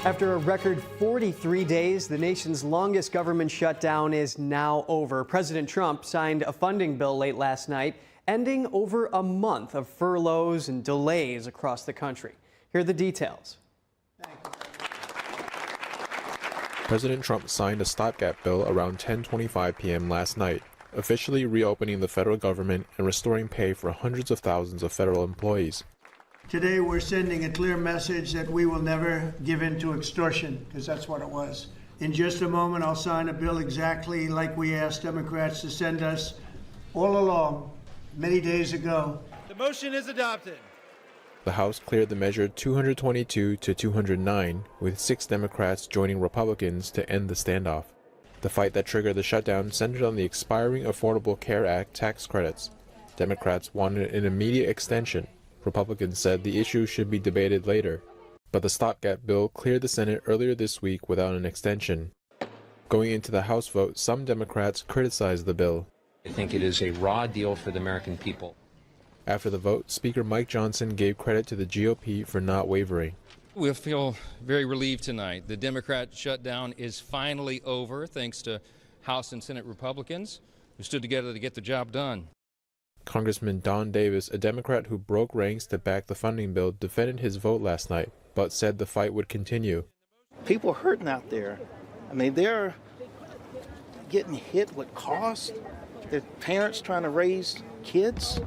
After a record 43 days, the nation's longest government shutdown is now over. President Trump signed a funding bill late last night, ending over a month of furloughs and delays across the country. Here are the details. President Trump signed a stopgap bill around 10:25 p.m. last night, officially reopening the federal government and restoring pay for hundreds of thousands of federal employees. Today we're sending a clear message that we will never give in to extortion, because that's what it was. In just a moment, I'll sign a bill exactly like we asked Democrats to send us all along, many days ago. The motion is adopted. The House cleared the measure 222 to 209, with 6 Democrats joining Republicans to end the standoff. The fight that triggered the shutdown centered on the expiring Affordable Care Act tax credits. Democrats wanted an immediate extension. Republicans said the issue should be debated later, but the stopgap bill cleared the Senate earlier this week without an extension. Going into the House vote, some Democrats criticized the bill. I think it is a raw deal for the American people. After the vote, Speaker Mike Johnson gave credit to the GOP for not wavering. We feel very relieved tonight. The Democrat shutdown is finally over, thanks to House and Senate Republicans who stood together to get the job done. Congressman Don Davis, a Democrat who broke ranks to back the funding bill, defended his vote last night, but said the fight would continue. People are hurting out there. I mean, they're getting hit with costs. Their parents trying to raise kids.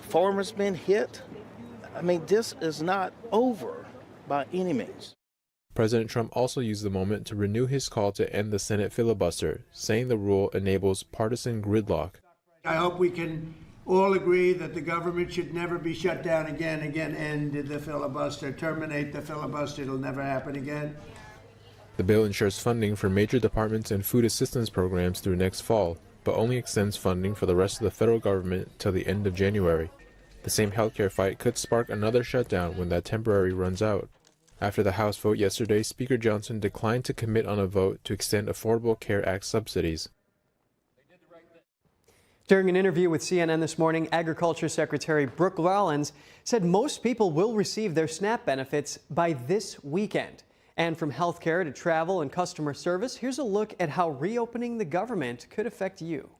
Farmers been hit. I mean, this is not over by any means. President Trump also used the moment to renew his call to end the Senate filibuster, saying the rule enables partisan gridlock. I hope we can all agree that the government should never be shut down again, end the filibuster, terminate the filibuster. It'll never happen again. The bill ensures funding for major departments and food assistance programs through next fall, but only extends funding for the rest of the federal government till the end of January. The same healthcare fight could spark another shutdown when that temporary runs out. After the House vote yesterday, Speaker Johnson declined to commit on a vote to extend Affordable Care Act subsidies. During an interview with CNN this morning, Agriculture Secretary Brooke Rollins said most people will receive their SNAP benefits by this weekend. And from healthcare to travel and customer service, here's a look at how reopening the government could affect you.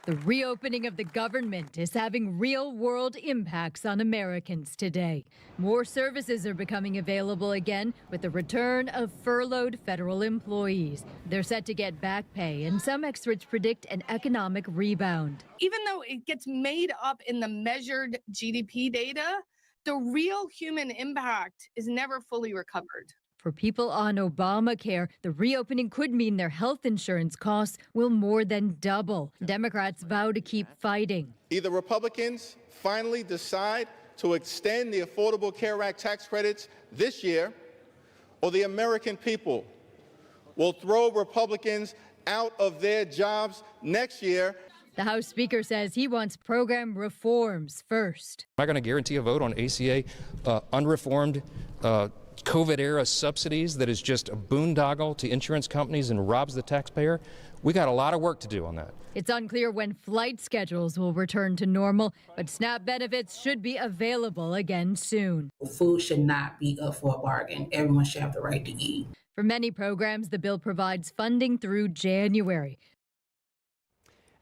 The reopening of the government is having real-world impacts on Americans today. More services are becoming available again with the return of furloughed federal employees. They're set to get back pay, and some experts predict an economic rebound. Even though it gets made up in the measured GDP data, the real human impact is never fully recovered. For people on Obamacare, the reopening could mean their health insurance costs will more than double. Democrats vow to keep fighting. Either Republicans finally decide to extend the Affordable Care Act tax credits this year, or the American people will throw Republicans out of their jobs next year. The House Speaker says he wants program reforms first. I'm not going to guarantee a vote on ACA unreformed COVID-era subsidies that is just a boondoggle to insurance companies and robs the taxpayer. We got a lot of work to do on that. It's unclear when flight schedules will return to normal, but SNAP benefits should be available again soon. Food should not be up for a bargain. Everyone should have the right to eat. For many programs, the bill provides funding through January.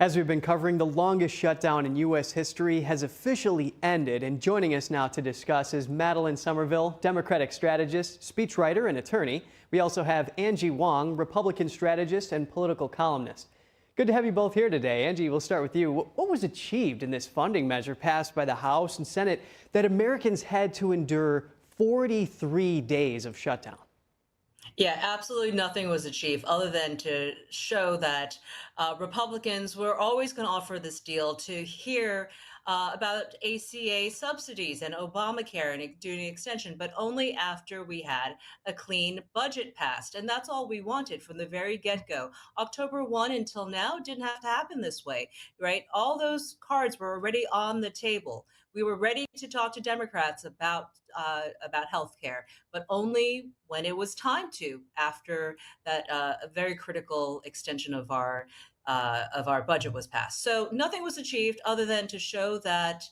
As we've been covering, the longest shutdown in U.S. history has officially ended. And joining us now to discuss is Madeleine Somerville, Democratic strategist, speechwriter, and attorney. We also have Angie Wong, Republican strategist and political columnist. Good to have you both here today. Angie, we'll start with you. What was achieved in this funding measure passed by the House and Senate that Americans had to endure 43 days of shutdown? Yeah, absolutely nothing was achieved other than to show that Republicans were always going to offer this deal to hear about ACA subsidies and Obamacare and doing an extension, but only after we had a clean budget passed. And that's all we wanted from the very get-go. October 1 until now didn't have to happen this way, right? All those cards were already on the table. We were ready to talk to Democrats about healthcare, but only when it was time to, after that a very critical extension of our budget was passed. So nothing was achieved other than to show that,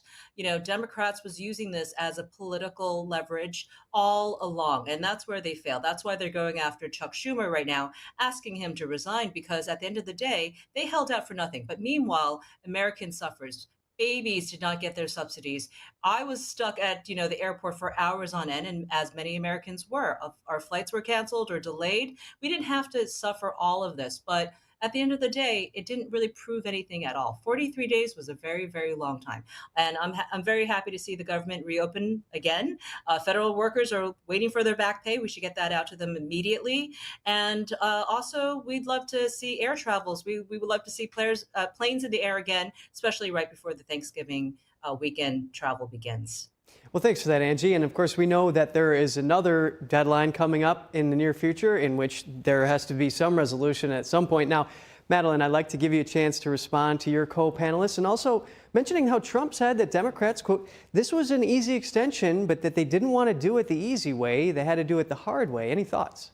Democrats was using this as a political leverage all along. And that's where they failed. That's why they're going after Chuck Schumer right now, asking him to resign, because at the end of the day, they held out for nothing. But meanwhile, American suffers. Babies did not get their subsidies. I was stuck at, the airport for hours on end, and as many Americans were. Our flights were canceled or delayed. We didn't have to suffer all of this, but at the end of the day, it didn't really prove anything at all. 43 days was a very, very long time. And I'm very happy to see the government reopen again. Federal workers are waiting for their back pay. We should get that out to them immediately. And also, we'd love to see air travels. We would love to see planes in the air again, especially right before the Thanksgiving weekend travel begins. Well, thanks for that, Angie. And of course, we know that there is another deadline coming up in the near future in which there has to be some resolution at some point. Now, Madeline, I'd like to give you a chance to respond to your co-panelists, and also mentioning how Trump said that Democrats, quote, this was an easy extension, but that they didn't want to do it the easy way. They had to do it the hard way. Any thoughts?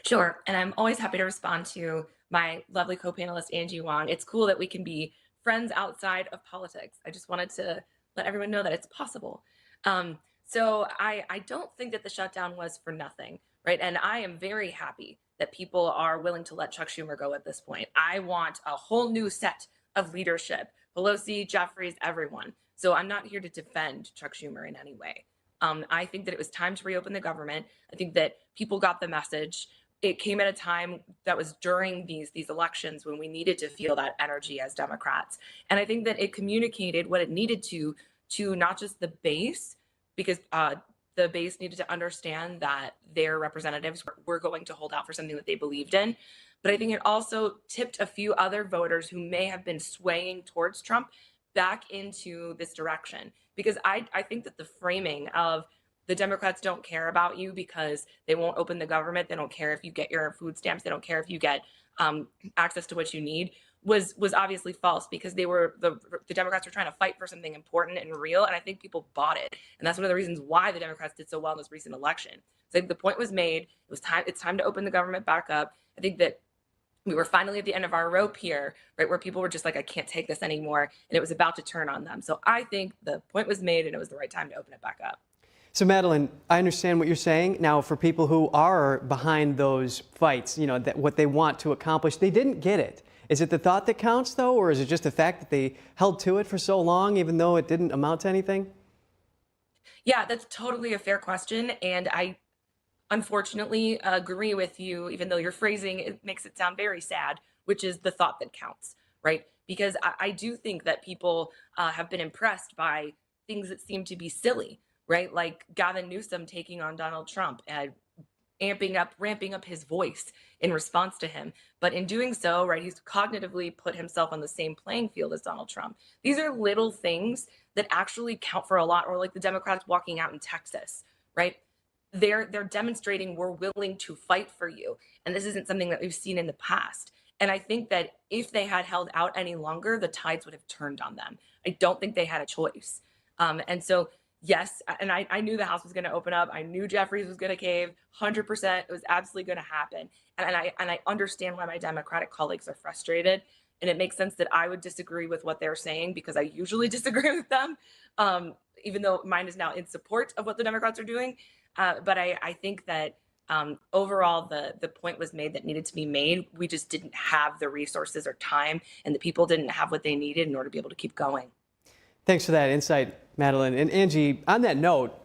Sure. And I'm always happy to respond to my lovely co-panelist, Angie Wong. It's cool that we can be friends outside of politics. I just wanted to let everyone know that it's possible. So I don't think that the shutdown was for nothing, right? And I am very happy that people are willing to let Chuck Schumer go at this point. I want a whole new set of leadership, Pelosi, Jeffries, everyone. So I'm not here to defend Chuck Schumer in any way. I think that it was time to reopen the government. I think that people got the message. It came at a time that was during these elections when we needed to feel that energy as Democrats. And I think that it communicated what it needed to not just the base, because the base needed to understand that their representatives were going to hold out for something that they believed in. But I think it also tipped a few other voters who may have been swaying towards Trump back into this direction. Because I think that the framing of the Democrats don't care about you because they won't open the government, they don't care if you get your food stamps, they don't care if you get access to what you need, was obviously false, because the Democrats were trying to fight for something important and real, and I think people bought it. And that's one of the reasons why the Democrats did so well in this recent election. So I think the point was made. It's time to open the government back up. I think that we were finally at the end of our rope here, right, where people were just like, I can't take this anymore, and it was about to turn on them. So I think the point was made, and it was the right time to open it back up. So, Madeline, I understand what you're saying. Now, for people who are behind those fights, that what they want to accomplish, they didn't get it. Is it the thought that counts, though, or is it just the fact that they held to it for so long, even though it didn't amount to anything? Yeah, that's totally a fair question. And I unfortunately agree with you, even though your phrasing it makes it sound very sad, which is the thought that counts, right? Because I do think that people have been impressed by things that seem to be silly, right? Like Gavin Newsom taking on Donald Trump and ramping up his voice in response to him. But in doing so, right, he's cognitively put himself on the same playing field as Donald Trump. These are little things that actually count for a lot. Or like the Democrats walking out in Texas, right? They're demonstrating we're willing to fight for you. And this isn't something that we've seen in the past. And I think that if they had held out any longer, the tides would have turned on them. I don't think they had a choice. And so, yes, and I knew the House was going to open up. I knew Jeffries was going to cave, 100%. It was absolutely going to happen. And I understand why my Democratic colleagues are frustrated. And it makes sense that I would disagree with what they're saying, because I usually disagree with them, even though mine is now in support of what the Democrats are doing. But I think that overall, the point was made that needed to be made. We just didn't have the resources or time, and the people didn't have what they needed in order to be able to keep going. Thanks for that insight, Madeline. And Angie, on that note,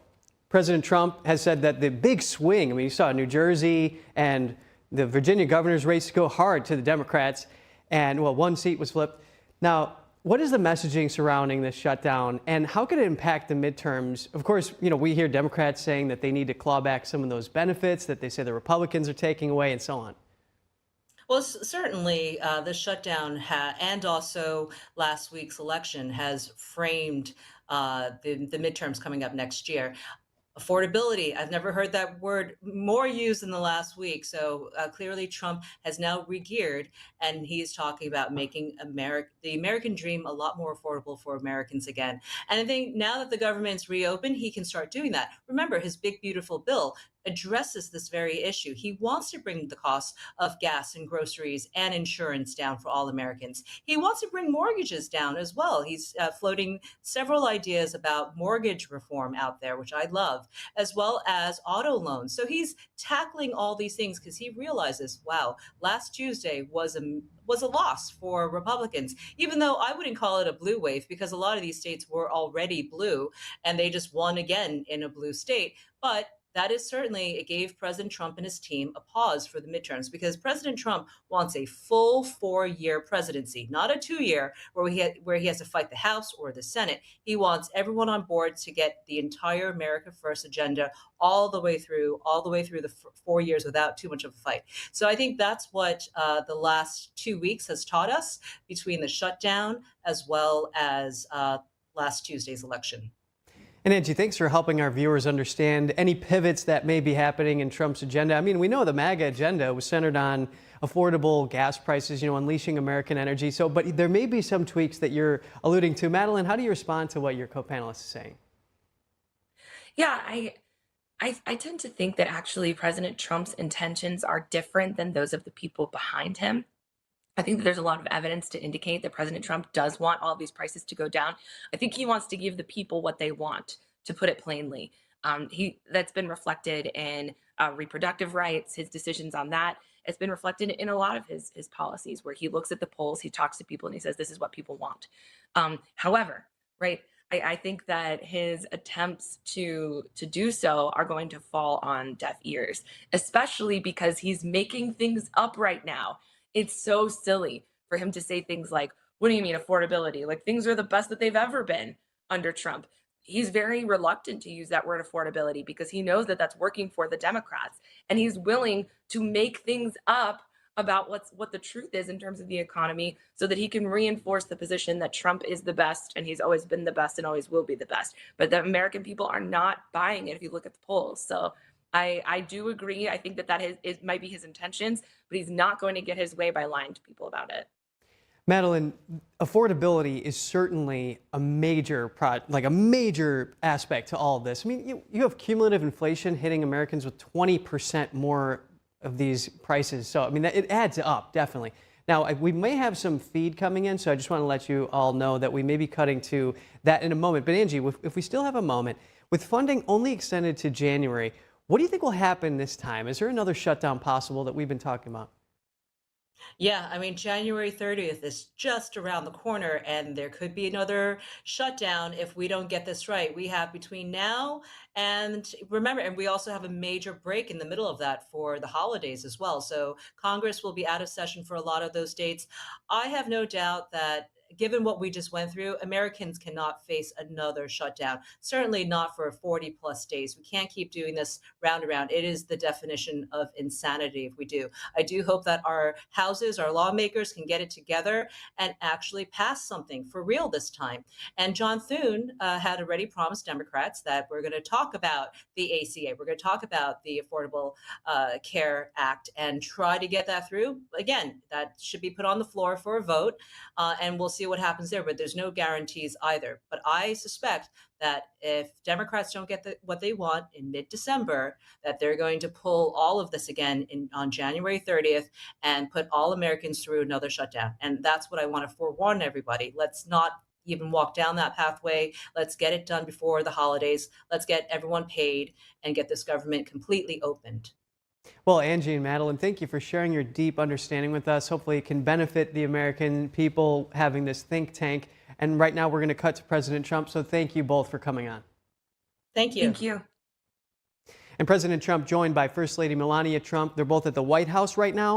President Trump has said that the big swing, you saw New Jersey and the Virginia governor's race go hard to the Democrats, and, well, one seat was flipped. Now, what is the messaging surrounding this shutdown, and how could it impact the midterms? Of course, we hear Democrats saying that they need to claw back some of those benefits that they say the Republicans are taking away, and so on. Well, certainly the shutdown and also last week's election has framed the midterms coming up next year. Affordability, I've never heard that word more used in the last week. So clearly Trump has now regeared, and he's talking about making the American dream a lot more affordable for Americans again. And I think now that the government's reopened, he can start doing that. Remember, his big, beautiful bill addresses this very issue. He wants to bring the cost of gas and groceries and insurance down for all Americans. He wants to bring mortgages down as well. He's floating several ideas about mortgage reform out there, which I love, as well as auto loans. So he's tackling all these things because he realizes, wow, last Tuesday was a loss for Republicans, even though I wouldn't call it a blue wave because a lot of these states were already blue and they just won again in a blue state. But that is certainly, it gave President Trump and his team a pause for the midterms because President Trump wants a full 4-year presidency, not a 2-year where he has to fight the House or the Senate. He wants everyone on board to get the entire America First agenda all the way through the 4 years without too much of a fight. So I think that's what the last 2 weeks has taught us between the shutdown as well as last Tuesday's election. And Angie, thanks for helping our viewers understand any pivots that may be happening in Trump's agenda. I mean, we know the MAGA agenda was centered on affordable gas prices, unleashing American energy. But there may be some tweaks that you're alluding to. Madeline, how do you respond to what your co-panelist is saying? Yeah, I tend to think that actually President Trump's intentions are different than those of the people behind him. I think that there's a lot of evidence to indicate that President Trump does want all of these prices to go down. I think he wants to give the people what they want, to put it plainly. That's been reflected in reproductive rights, his decisions on that. It's been reflected in a lot of his policies where he looks at the polls, he talks to people and he says, this is what people want. However, right, I think that his attempts to do so are going to fall on deaf ears, especially because he's making things up right now. It's so silly for him to say things like, what do you mean affordability? Like things are the best that they've ever been under Trump. He's very reluctant to use that word affordability because he knows that that's working for the Democrats. And he's willing to make things up about what the truth is in terms of the economy so that he can reinforce the position that Trump is the best and he's always been the best and always will be the best. But the American people are not buying it if you look at the polls. So I do agree. I think that it might be his intentions, but he's not going to get his way by lying to people about it. Madeline, affordability is certainly a major aspect to all of this. I mean, you have cumulative inflation hitting Americans with 20% more of these prices. So, I mean, it adds up, definitely. Now, we may have some feed coming in, so I just want to let you all know that we may be cutting to that in a moment. But Angie, if we still have a moment, with funding only extended to January, what do you think will happen this time? Is there another shutdown possible that we've been talking about? Yeah, I mean, January 30th is just around the corner, and there could be another shutdown if we don't get this right. We have between now and remember, and we also have a major break in the middle of that for the holidays as well. So Congress will be out of session for a lot of those dates. I have no doubt that given what we just went through, Americans cannot face another shutdown, certainly not for 40 plus days. We can't keep doing this round and round. It is the definition of insanity if we do. I do hope that our houses, our lawmakers can get it together and actually pass something for real this time. And John Thune had already promised Democrats that we're going to talk about the ACA. We're going to talk about the Affordable Care Act and try to get that through. Again, that should be put on the floor for a vote, and we'll see what happens there, but there's no guarantees either. But I suspect that if Democrats don't get what they want in mid-December, that they're going to pull all of this again on January 30th and put all Americans through another shutdown. And that's what I want to forewarn everybody. Let's not even walk down that pathway. Let's get it done before the holidays. Let's get everyone paid and get this government completely opened. Well, Angie and Madeline, thank you for sharing your deep understanding with us. Hopefully it can benefit the American people having this think tank. And right now we're going to cut to President Trump. So thank you both for coming on. Thank you. Thank you. And President Trump joined by First Lady Melania Trump. They're both at the White House right now.